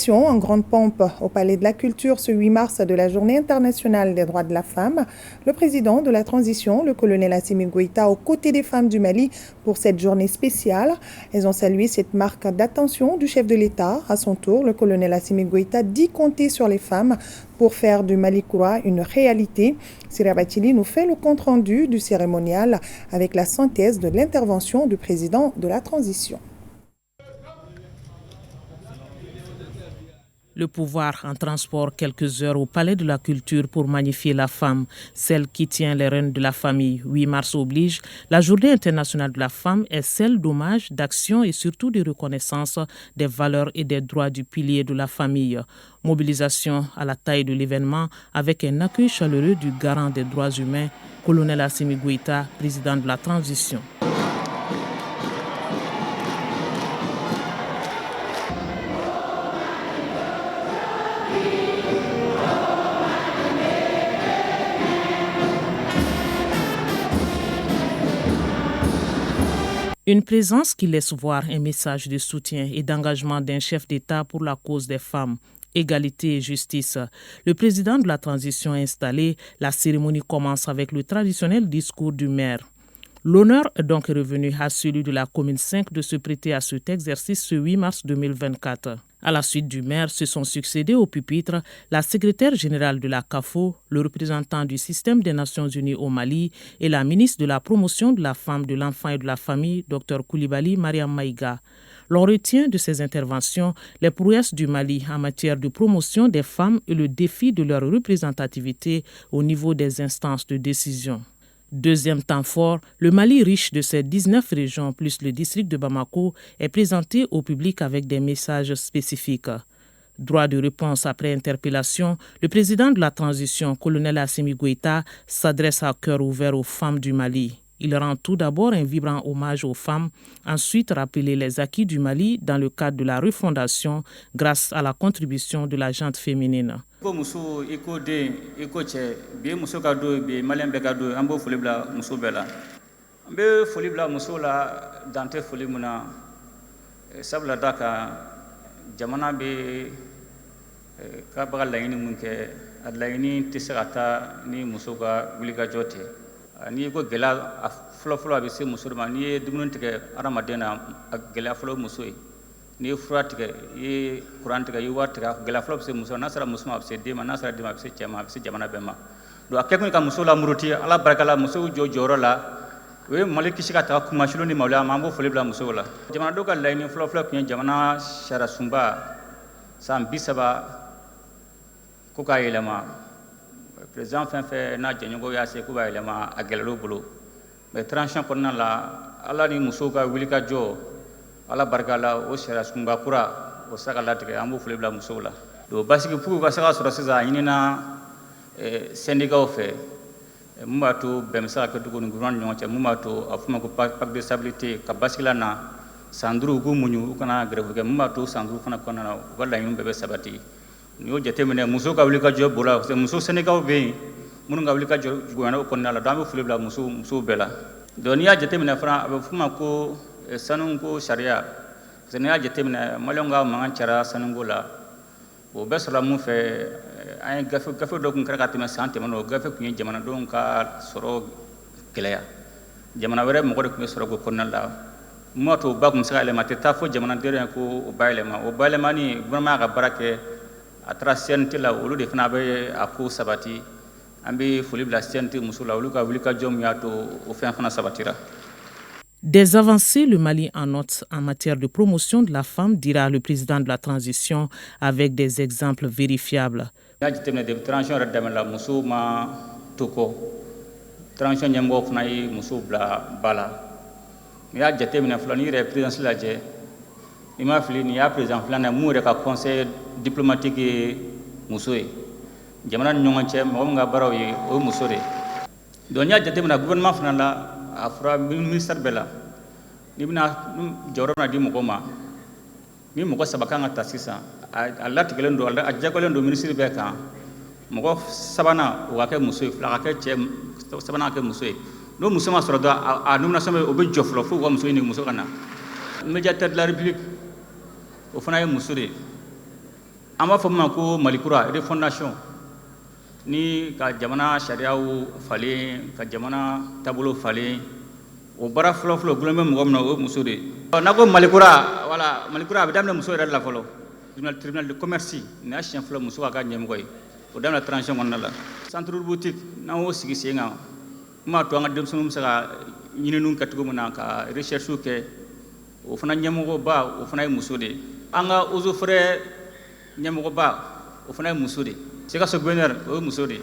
célébration en grande pompe au Palais de la Culture ce 8 mars de la Journée internationale des droits de la femme. Le président de la transition, le colonel Assimi Goïta, aux côtés des femmes du Mali pour cette journée spéciale. Elles ont salué cette marque d'attention du chef de l'État. À son tour, le colonel Assimi Goïta dit compter sur les femmes pour faire du Mali Koura une réalité. Sira Batili nous fait le compte-rendu du cérémonial avec la synthèse de l'intervention du président de la transition. Le pouvoir en transporte quelques heures au Palais de la Culture pour magnifier la femme, celle qui tient les rênes de la famille. 8 mars oblige, la Journée internationale de la femme est celle d'hommage, d'action et surtout de reconnaissance des valeurs et des droits du pilier de la famille. Mobilisation à la taille de l'événement avec un accueil chaleureux du garant des droits humains, colonel Assimi Goïta, président de la transition. Une présence qui laisse voir un message de soutien et d'engagement d'un chef d'État pour la cause des femmes, égalité et justice. Le président de la transition est installé. La cérémonie commence avec le traditionnel discours du maire. L'honneur est donc revenu à celui de la commune 5 de se prêter à cet exercice ce 8 mars 2024. À la suite du maire, se sont succédés au pupitre la secrétaire générale de la CAFO, le représentant du système des Nations Unies au Mali et la ministre de la promotion de la femme, de l'enfant et de la famille, Dr Koulibaly Mariam Maïga. L'on retient de ces interventions les prouesses du Mali en matière de promotion des femmes et le défi de leur représentativité au niveau des instances de décision. Deuxième temps fort, le Mali riche de ses 19 régions plus le district de Bamako est présenté au public avec des messages spécifiques. Droit de réponse après interpellation, le président de la transition, colonel Assimi Goïta, s'adresse à cœur ouvert aux femmes du Mali. Il rend tout d'abord un vibrant hommage aux femmes, ensuite rappeler les acquis du Mali dans le cadre de la refondation grâce à la contribution de la gente féminine. Ni ko gɛlɛya fɔlɔ-fɔlɔ a bɛ se muso ma n'i ye dumuni tigɛ adamaden na a gɛlɛya fɔlɔ muso ye n'i ye fura tigɛ i ye kuran tigɛ i ye wari tigɛ gɛlɛya fɔlɔ bɛ se muso n'a sera muso ma a bɛ se den ma n'a sera den ma a bɛ se cɛ ma a bɛ se jamana bɛɛ ma donc a kɛ kun ye ka muso lamuruti ala barika la musow jɔ jɔyɔrɔ la o ye Mali kisi ka taga kumasulu ni mawuliya ma an b'o foli bila musow la jamanadenw ka laɲini fɔlɔ-fɔlɔ tun ye jamana sariya sunba san 30 ko k'a yɛlɛma président fɛn fɛn n'a jɛɲɔgɔnw y'a se k'u b'a yɛlɛma a gɛlɛyal'u bolo mais transition kɔnɔna la ala ni musow ka wulikajɔ ala barika la o sariya sunba kura o sera ka latigɛ an b'o foli bila musow la donc basigi pour ka se ka sɔrɔ sisan a ɲinina syndicaw fɛ mun b'a to bɛn bɛ se ka kɛ dugu ni gouvernement ni ɲɔgɔn cɛ mun b'a to a fɔ ma ko pacte de stabilité ka basigila na san 5 u k'u muɲu u kana grève kɛ mun b'a to san 5 fana kɔnɔna na u ka laɲiniw bɛɛ bɛ sabati n'i y'o jateminɛ musow ka wulikajɔ bolo la parce que muso syndicaw bɛ yen minnu ka wulikajɔ gouvernement o kɔnɔna la donc an bɛ foli bila musow bɛɛ la donc n'i y'a jateminɛ fana a bɛ f'o ma ko sanuko sariya parce que n'i y'a jateminɛ maliyɛnw ka mankan cayara sanuko la o bɛɛ sɔrɔla mun fɛ an ye gafe dɔ tun kɛra ka tɛmɛ san tɛmɛnen o gafe tun ye jamanadenw ka sɔrɔ gɛlɛya jamana wɛrɛ mɔgɔ de tun bɛ sɔrɔ k'o kɔnɔna la mun b'a to o ba tun bɛ se ka yɛlɛma a tɛ taa fo jamanaden ye ko o bayɛlɛma o bayɛlɛmani gouvernement y'a ka baara kɛ a taara CNT la olu de fana bɛ a ko sabati an bɛ foli bila CNT musow la olu ka wulikajɔ min y'a to o fɛn fana sabatira. Des avancées, le Mali en note en matière de promotion de la femme, dira le président de la transition avec des exemples vérifiables. N'i y'a jateminɛ depuis transition yɛrɛ daminɛ la musow ma to kɔ transition ɲɛmɔgɔw fana ye musow bila ba la n'i y'a jateminɛ fɔlɔ n'i yɛrɛ ye présidence lajɛ i m'a fili nin y'a président filanan ye mun yɛrɛ ka conseil diplomatique ye muso ye jamana ni ɲɔgɔn cɛ mɔgɔ min ka baaraw ye o ye muso de donc n'i y'a jateminɛ gouvernement fana la a fɔra ministère bɛɛ la n'i bɛna jɔyɔrɔ bɛna di mɔgɔ ma ni mɔgɔ 3 kan ka ta sisan a latigɛlen don a jagoyalen don ministre bɛɛ kan mɔgɔ 3nan o ka kɛ muso ye 2 ka kɛ cɛ 3nan ka kɛ muso ye n'o muso ma sɔrɔ dɔrɔn a nomination bɛ o bɛ jɔ fɔlɔ fo u ka muso ɲini muso ka na médiateur de la république o fana ye muso de an b'a fɔ min ma ko Malikura refondation ni ka jamana sariyaw falen ka jamana taabolo falen o baara fɔlɔ-fɔlɔ gulen bɛ mɔgɔ min na o ye muso de ye. N'a ko Malikura voilà Malikura a bɛ daminɛ muso yɛrɛ de la fɔlɔ tribunal de commerce nin y'a siɲɛ fɔlɔ muso b'a ka ɲɛmɔgɔ ye o daminɛ transition kɔnɔna la. Centre boutique n'an y'o sigi sen kan min b'a to an ka denmisɛnninw bɛ se ka ɲininiw kɛ cogo min na ka recherche kɛ o fana ɲɛmɔgɔba o fana ye muso de ye. An ka eaux et forêts ɲɛmɔgɔba o fana ye muso de ye. Sikaso gouverneur o ye muso de ye.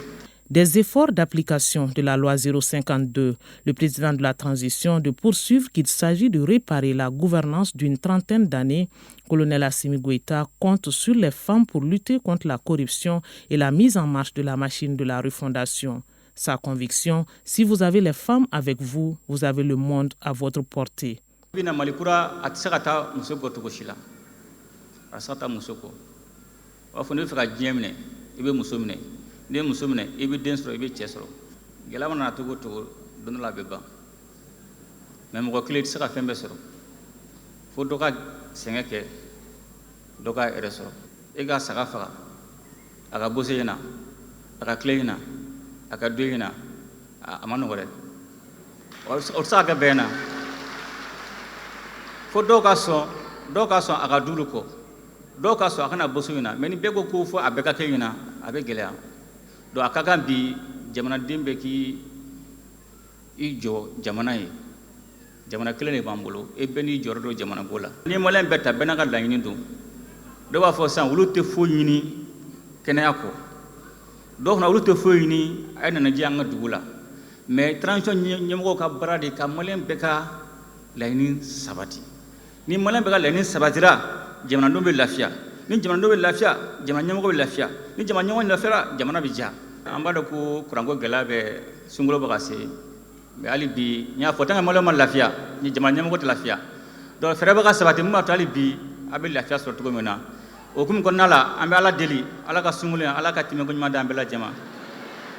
Des efforts d'application de la loi 052, le président de la transition de poursuivre qu'il s'agit de réparer la gouvernance d'une trentaine d'années. Colonel Assimi Goïta compte sur les femmes pour lutter contre la corruption et la mise en marche de la machine de la refondation. Sa conviction, si vous avez les femmes avec vous, vous avez le monde à votre portée. Ni muso minɛ i bɛ den sɔrɔ i bɛ cɛ sɔrɔ gɛlɛya mana na cogo o cogo don dɔ la a bɛ ban mais mɔgɔ kelen tɛ se ka fɛn bɛɛ sɔrɔ fo dɔ ka sɛgɛn kɛ dɔ ka hɛrɛ sɔrɔ e ka saga faga a ka bose ɲɛna a ka tile ɲɛna a ka do ɲɛna a ma nɔgɔ dɛ o tɛ se ka kɛ bɛɛ na fo dɔw ka sɔn a ka duuru kɔ dɔw ka sɔn a kana bose ɲɛna mais ni bɛɛ ko ko fo a bɛɛ ka kɛ ɲɛna a bɛ gɛlɛya. Donc a ka kan bi jamanaden bɛɛ k'i jɔ jamana ye jamana kelen de b'an bolo e bɛɛ n'i jɔyɔrɔ don jamana ko la ni maliyɛn bɛɛ ta bɛɛ n'a ka laɲini don dɔw b'a fɔ sisan olu tɛ foyi ɲini kɛnɛya kɔ dɔw fana olu tɛ foyi ɲini a ye nana diya an ka dugu la mais transition ɲɛmɔgɔw ka baara de ka maliyɛn bɛɛ ka laɲini sabati ni maliyɛn bɛɛ ka laɲini sabatira jamanadenw bɛ lafiya ni jamanadenw bɛ lafiya jamana ɲɛmɔgɔ bɛ lafiya ni jamana ɲɛmɔgɔ lafiyara jamana bɛ diya. An b'a dɔn ko kuranko gɛlɛya bɛ sunkalo bɛ ka se mais hali bi n y'a fɔ tant que maliyɛnw ma lafiya ni jamana ɲɛmɔgɔ tɛ lafiya donc fɛɛrɛ bɛ ka sabati min b'a to hali bi a bɛ lafiya sɔrɔ cogo min na o hukumu kɔnɔna la an bɛ Ala deli Ala ka sunkalo Ala ka tɛmɛko ɲuman d'an bɛɛ lajɛlen ma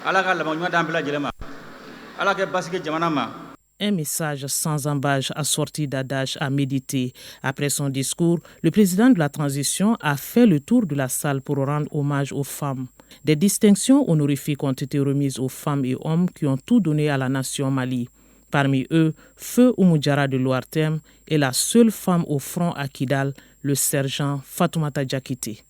Ala ka laban ɲuman d'an bɛɛ lajɛlen ma Ala ka basigi jamana ma. Un message sans embâche assorti d'adages à méditer. Après son discours, le président de la transition a fait le tour de la salle pour rendre hommage aux femmes. Des distinctions honorifiques ont été remises aux femmes et hommes qui ont tout donné à la nation Mali. Parmi eux, Feu Oumoudjara de Loartem est la seule femme au front à Kidal, le sergent Fatoumata Diakité.